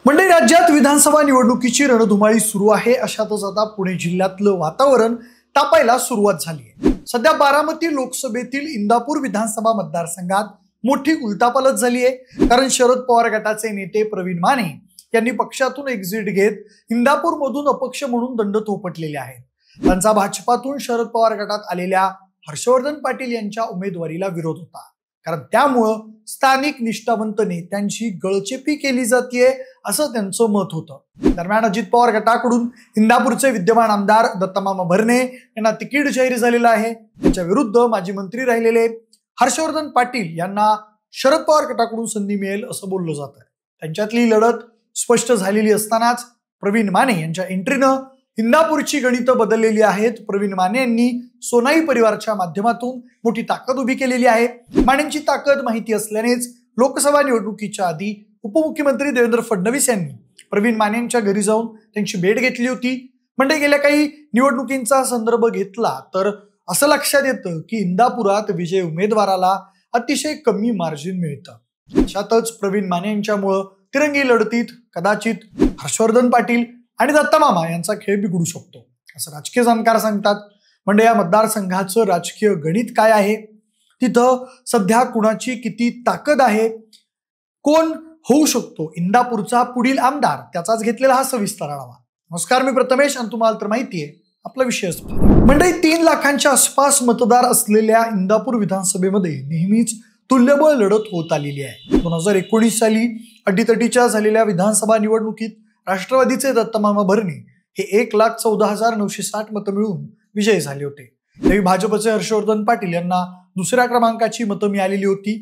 मंडळी, राज्यात विधानसभा निवडणुकीची रणधुमाळी सुरू आहे. अशातच आता पुणे जिल्ह्यातलं वातावरण तापायला सुरुवात झाली आहे. सध्या बारामती लोकसभेतील इंदापूर विधानसभा मतदारसंघात मोठी उलटापालट झाली आहे. कारण शरद पवार गटाचे नेते प्रवीण माने यांनी पक्षातून एक्झिट घेत इंदापूर मधून अपक्ष म्हणून दंड थोपटलेले आहेत. त्यांचा भाजपातून शरद पवार गटात आलेल्या हर्षवर्धन पाटील यांच्या उमेदवारीला विरोध होता. कारण त्यामुळं स्थानिक निष्ठावंत नेत्यांची गळचेपी केली जाते असं त्यांचं मत होतं. दरम्यान अजित पवार गटाकडून इंदापूरचे विद्यमान आमदार दत्तमामा भरणे यांना तिकीट जाहीर झालेलं आहे. त्यांच्या विरुद्ध माजी मंत्री राहिलेले हर्षवर्धन पाटील यांना शरद पवार गटाकडून संधी मिळेल असं बोललं जात आहे. त्यांच्यातली लढत स्पष्ट झालेली असतानाच प्रवीण माने यांच्या एंट्रीनं इंदापूरची गणितं बदललेली आहेत. प्रवीण माने यांनी सोनाई परिवारच्या माध्यमातून मोठी ताकद उभी केलेली आहे. मानेंची ताकद माहिती असल्यानेच लोकसभा निवडणुकीच्या आधी उपमुख्यमंत्री देवेंद्र फडणवीस यांनी प्रवीण माने यांच्या घरी जाऊन त्यांची भेट घेतली होती. म्हणजे गेल्या काही निवडणुकींचा संदर्भ घेतला तर असं लक्षात येतं की इंदापुरात विजय उमेदवाराला अतिशय कमी मार्जिन मिळतं. अशातच प्रवीण माने यांच्यामुळं तिरंगी लढतीत कदाचित हर्षवर्धन पाटील आणि दत्तमामा यांचा खेळ बिघडू शकतो असं राजकीय जाणकार सांगतात. म्हणजे या मतदारसंघाचं राजकीय गणित काय आहे, तिथं सध्या कुणाची किती ताकद आहे, कोण होऊ शकतो इंदापूरचा पुढील आमदार, त्याचाच घेतलेला हा सविस्तर आढावा. नमस्कार, मी प्रथमेश आणि तुम्हाला तर माहिती आहे आपला विषय असतो. म्हणजे 3 लाखांच्या आसपास मतदार असलेल्या इंदापूर विधानसभेमध्ये नेहमीच तुल्यबळ लढत होत आलेली आहे. 2019 साली अटीतटीच्या झालेल्या विधानसभा निवडणुकीत राष्ट्रवादीचे दत्तमामा भरणे हे 1,14,960 मतं मिळून विजयी झाले होते. त्यावेळी भाजपचे हर्षवर्धन पाटील यांना दुसऱ्या क्रमांकाची मतं मिळालेली होती.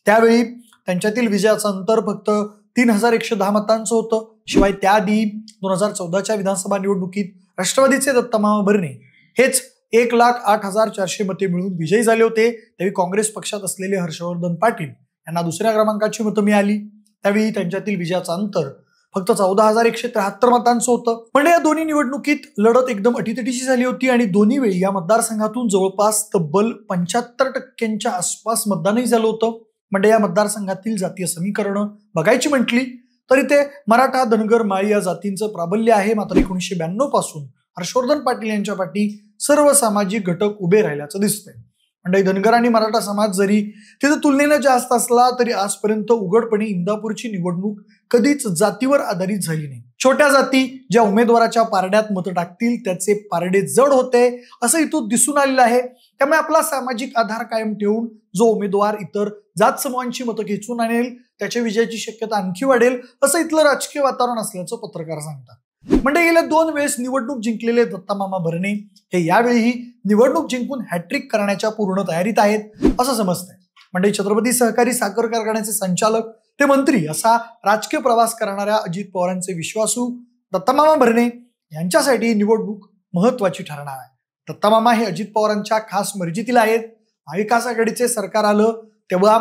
त्यावेळी त्यांच्यातील विजयाचं अंतर फक्त 3,110 मतांचं होतं. शिवाय त्याआधी 2014च्या विधानसभा निवडणुकीत राष्ट्रवादीचे दत्तमामा भरणे हेच 1,08,400 मते मिळून विजयी झाले होते. त्यावेळी काँग्रेस पक्षात असलेले हर्षवर्धन पाटील यांना दुसऱ्या क्रमांकाची मतं मिळाली. त्यावेळी त्यांच्यातील विजयाचं अंतर फक्त 14,173 मतांचं होतं. म्हणजे या दोन्ही निवडणुकीत लढत एकदम अटीतटीची झाली होती आणि दोन्ही वेळी या मतदारसंघातून जवळपास तब्बल 75% आसपास मतदानही झालं होतं. म्हणजे या मतदारसंघातील जातीय समीकरणं बघायची म्हटली तरी ते मराठा, धनगर, माळी या जातींचं प्राबल्य आहे. मात्र 1992 पासून हर्षवर्धन पाटील यांच्या पाठी सर्व सामाजिक घटक उभे राहिल्याचं दिसतंय. म्हणजे धनगर आणि मराठा समाज जरी तिथं तुलनेनं जास्त असला तरी आजपर्यंत उघडपणे इंदापूरची निवडणूक कधीच जातीवर आधारित झाली नाही. छोट्या जाती ज्या उमेदवाराच्या पारड्यात मतं टाकतील त्याचे पारडे जड होते असं इथून दिसून आलेलं आहे. त्यामुळे आपला सामाजिक आधार कायम ठेवून जो उमेदवार इतर जात समूहांची मतं खेचून आणेल त्याच्या विजयाची शक्यता आणखी वाढेल असं इथलं राजकीय वातावरण असल्याचं पत्रकार सांगतात. म्हणजे गेल्या 2 वेळेस निवडणूक जिंकलेले दत्तमामा भरणे हे यावेळीही निवडणूक जिंकून हॅट्रिक करण्याच्या पूर्ण तयारीत आहेत असं समजतंय. म्हणजे छत्रपती सहकारी साखर कारखान्याचे संचालक ते मंत्री असा राजकीय प्रवास करणाऱ्या अजित पवारांचे विश्वासू दत्तमामा भरणे यांच्यासाठी निवडणूक महत्वाची ठरणार आहे. दत्तमामा हे अजित पवारांच्या खास मर्जीतील आहेत. महाविकास आघाडीचे सरकार आलं तेव्हा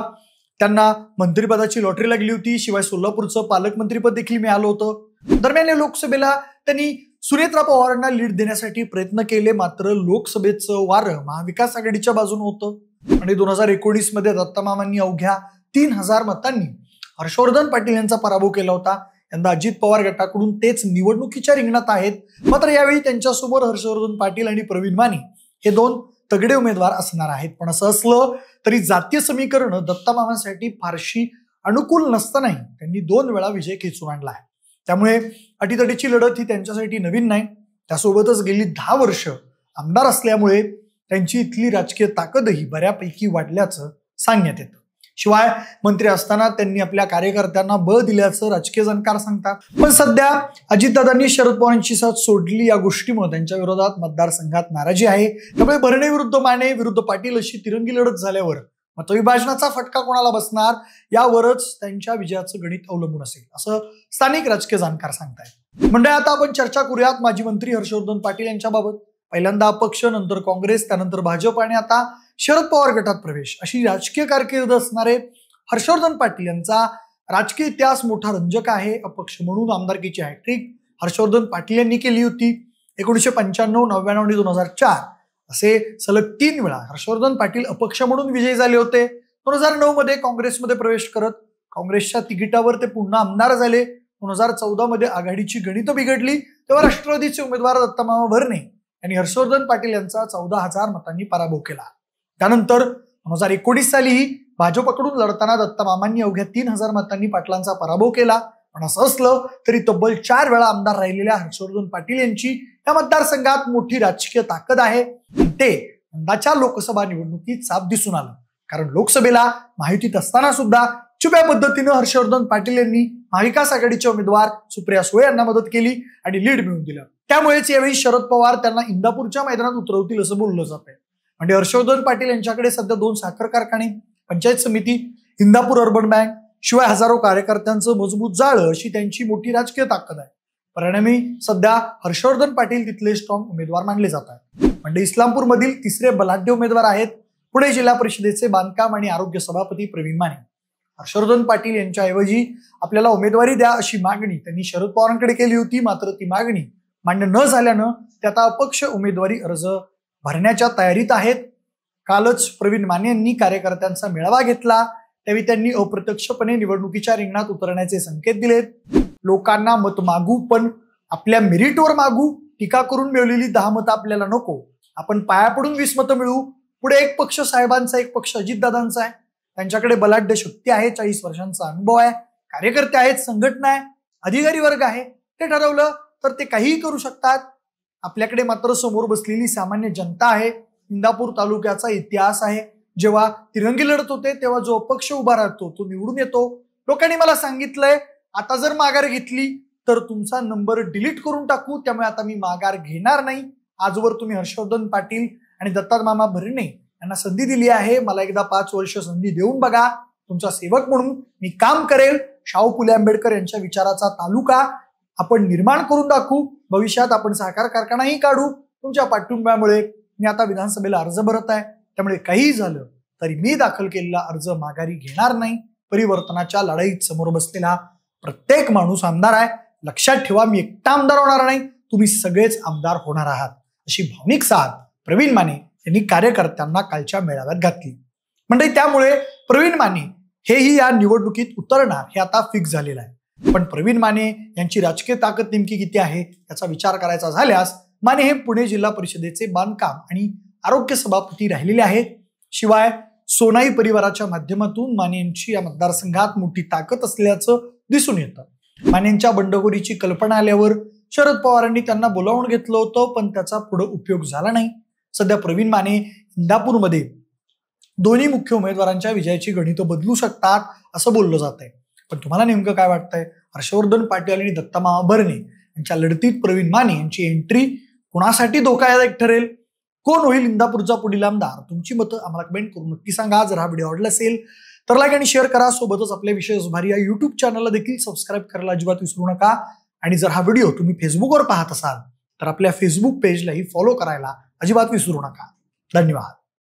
त्यांना मंत्रिपदाची लॉटरी लागली होती. शिवाय सोलापूरचं पालकमंत्रीपद देखील मिळालं होतं. दरम्यान लोकसभेला त्यांनी सुनेत्रा पवारांना लीड देण्यासाठी प्रयत्न केले. मात्र लोकसभेचं वारं महाविकास आघाडीच्या बाजूने होतं आणि 2019 मध्ये दत्तमामांनी अवघ्या 3,000 मतांनी हर्षवर्धन पाटील यांचा पराभव केला होता. यंदा अजित पवार गटाकडून तेच निवडणुकीच्या रिंगणात आहेत. मात्र यावेळी त्यांच्यासमोर हर्षवर्धन पाटील आणि प्रवीण माने हे 2 तगडे उमेदवार असणार आहेत. पण असं असलं तरी जातीय समीकरण दत्तमामांसाठी फारशी अनुकूल नसतानाही त्यांनी 2 वेळा विजय खेचून आणला आहे. त्यामुळे अटीतटीची लढत ही त्यांच्यासाठी नवीन नाही. त्यासोबतच गेली 10 वर्ष आमदार असल्यामुळे त्यांची इथली राजकीय ताकदही बऱ्यापैकी वाढल्याचं सांगण्यात येतं. शिवाय मंत्री असताना त्यांनी आपल्या कार्यकर्त्यांना बळ दिल्याचं राजकीय जाणकार सांगतात. पण सध्या अजितदादांनी शरद पवारांची साथ सोडली या गोष्टीमुळे त्यांच्या विरोधात मतदारसंघात नाराजी आहे. त्यामुळे भरणे विरुद्ध माने विरुद्ध पाटील अशी तिरंगी लढत झाल्यावर मतविभाजनाचा फटका कोणाला बसणार यावरच त्यांच्या विजयाचं गणित अवलंबून असेल असं स्थानिक राजकीय जाणकार सांगतायत. म्हणजे आता आपण चर्चा करूयात माजी मंत्री हर्षवर्धन पाटील यांच्याबाबत. पहिल्यांदा अपक्ष, नंतर काँग्रेस, त्यानंतर भाजप आणि आता शरद पवार गटात प्रवेश अशी राजकीय कारकीर्द असणारे हर्षवर्धन पाटील यांचा राजकीय इतिहास मोठा रंजक आहे. अपक्ष म्हणून आमदारकीची हॅट्रिक हर्षवर्धन पाटील यांनी केली होती. 1995, 99 आणि 2004 असे सलग 3 वेळा हर्षवर्धन पाटील अपक्ष म्हणून विजयी झाले होते. 2009 मध्ये काँग्रेसमध्ये प्रवेश करत काँग्रेसच्या तिकिटावर ते पुन्हा आमदार झाले. 2014 मध्ये आघाडीची गणितं बिघडली तेव्हा राष्ट्रवादीचे उमेदवार दत्तमामा भरणे यांनी हर्षवर्धन पाटील यांचा 14,000 मतांनी पराभव केला. त्यानंतर 2019 सालीही भाजपकडून लढताना दत्तमामांनी अवघ्या 3,000 मतांनी पाटलांचा पराभव केला. पण असं असलं तरी तब्बल 4 वेळा आमदार राहिलेल्या हर्षवर्धन पाटील यांची या मतदारसंघात मोठी राजकीय ताकद आहे. ते यंदाच्या लोकसभा निवडणुकीत साफ दिसून आलं. कारण लोकसभेला महायुतीत असताना सुद्धा छुप्या पद्धतीनं हर्षवर्धन पाटील यांनी महाविकास आघाडीचे उमेदवार सुप्रिया सुळे यांना मदत केली आणि लीड मिळवून दिलं. त्यामुळेच यावेळी शरद पवार त्यांना इंदापूरच्या मैदानात उतरवतील असं बोललं जात आहे. म्हणजे हर्षवर्धन पाटील यांच्याकडे सध्या 2 साखर कारखाने, पंचायत समिती, इंदापूर अर्बन बँक, शिवाय हजारो कार्यकर्त्यांचं मजबूत जाळं अशी त्यांची मोठी राजकीय ताकद आहे. परिणामी सध्या हर्षवर्धन पाटील तिथले स्ट्रॉंग उमेदवार मानले जातात. म्हणजे इस्लामपूरमधील तिसरे बलाढ्य उमेदवार आहेत पुणे जिल्हा परिषदेचे बांधकाम आणि आरोग्य सभापती प्रवीण माने. हर्षवर्धन पाटील यांच्याऐवजी आपल्याला उमेदवारी द्या अशी मागणी त्यांनी शरद पवारांकडे केली होती. मात्र ती मागणी मान्य न झाल्यानं ते आता अपक्ष उमेदवारी अर्ज भरण्याच्या तयारीत आहेत. कालच प्रवीण माने यांनी कार्यकर्त्यांचा मेळावा घेतला. त्यावेळी त्यांनी अप्रत्यक्षपणे निवडणुकीच्या रिंगणात उतरण्याचे संकेत दिलेत. लोकांना मत मागू, पण आपल्या मेरिटवर मागू. टीका करून मिळवलेली 10 मतं आपल्याला नको. आपण पाया पडून 20 मतं मिळवू. पुढे एक पक्ष साहेबांचा, एक पक्ष अजितदादांचा आहे. त्यांच्याकडे बलाढ्य शक्ती आहे, 40 वर्षांचा अनुभव आहे, कार्यकर्ते आहेत, संघटना आहे, अधिकारी वर्ग आहे. ते ठरवलं तर ते काहीही करू शकतात. आपल्याकडे मात्र समोर बसलेली सामान्य जनता आहे. इंदापूर तालुक्याचा इतिहास आहे. जेव्हा तिरंगी लढत होते तेव्हा जो अपक्ष उभा राहतो तो निवडून येतो. लोकांनी मला सांगितलंय आता जर माघार घेतली तर तुमचा नंबर डिलीट करून टाकू. त्यामुळे आता मी माघार घेणार नाही. आजवर तुम्ही हर्षवर्धन पाटील आणि दत्तमामा भरणे यांना संधी दिली आहे. मला एकदा 5 वर्ष संधी देऊन बघा. तुमचा सेवक म्हणून मी काम करेल. शाहू फुले आंबेडकर यांच्या विचाराचा तालुका आपण निर्माण करून दाखवू. भविष्यात आपण सहकार कारखानाही काढू. तुमच्या पाठिंब्यामुळे मी आता विधानसभेला अर्ज भरत आहे. त्यामुळे काहीही झालं तरी मी दाखल केलेला अर्ज माघारी घेणार नाही. परिवर्तनाच्या लढाईत समोर बसलेला प्रत्येक माणूस आमदार आहे. लक्षात ठेवा, मी एकटा आमदार होणार नाही, तुम्ही सगळेच आमदार होणार आहात, अशी भावनिक साथ प्रवीण माने यांनी कार्यकर्त्यांना कालच्या मेळाव्यात घातली. म्हणजे त्यामुळे प्रवीण माने हेही या निवडणुकीत उतरणार हे आता फिक्स झालेलं आहे. पण प्रवीण माने यांची राजकीय ताकद नेमकी किती आहे याचा विचार करायचा झाल्यास माने हे पुणे जिल्हा परिषदेचे बांधकाम आणि आरोग्य सभापती राहिलेले आहेत. शिवाय सोनाई परिवाराच्या माध्यमातून माने यांची या मतदारसंघात मोठी ताकद असल्याचं दिसून येतं. मानेंच्या बंडखोरीची कल्पना आल्यावर शरद पवारांनी त्यांना बोलावून घेतलं होतं, पण त्याचा पुढे उपयोग झाला नाही. सध्या प्रवीण माने इंदापूरमध्ये दोन्ही मुख्य उमेदवारांच्या विजयाची गणितं बदलू शकतात असं बोललं जात आहे. पण तुम्हाला नेमकं काय वाटतंय? हर्षवर्धन पाटील आणि दत्तमामा भरणे यांच्या लढतीत प्रवीण माने यांची एंट्री कुणासाठी धोकादायक ठरेल? कोण होईल इंदापूरचा पुढील आमदार? तुमची मतं आम्हाला कमेंट करून नक्की सांगा. जर हा व्हिडिओ आवडला असेल तर लाईक आणि शेअर करा. सोबतच आपल्या विशेष भारी या युट्यूब चॅनलला देखील सबस्क्राईब करायला अजिबात विसरू नका. आणि जर हा व्हिडिओ तुम्ही फेसबुकवर पाहत असाल तर आपल्या फेसबुक पेजलाही फॉलो करायला अजिबात विसरू नका. धन्यवाद.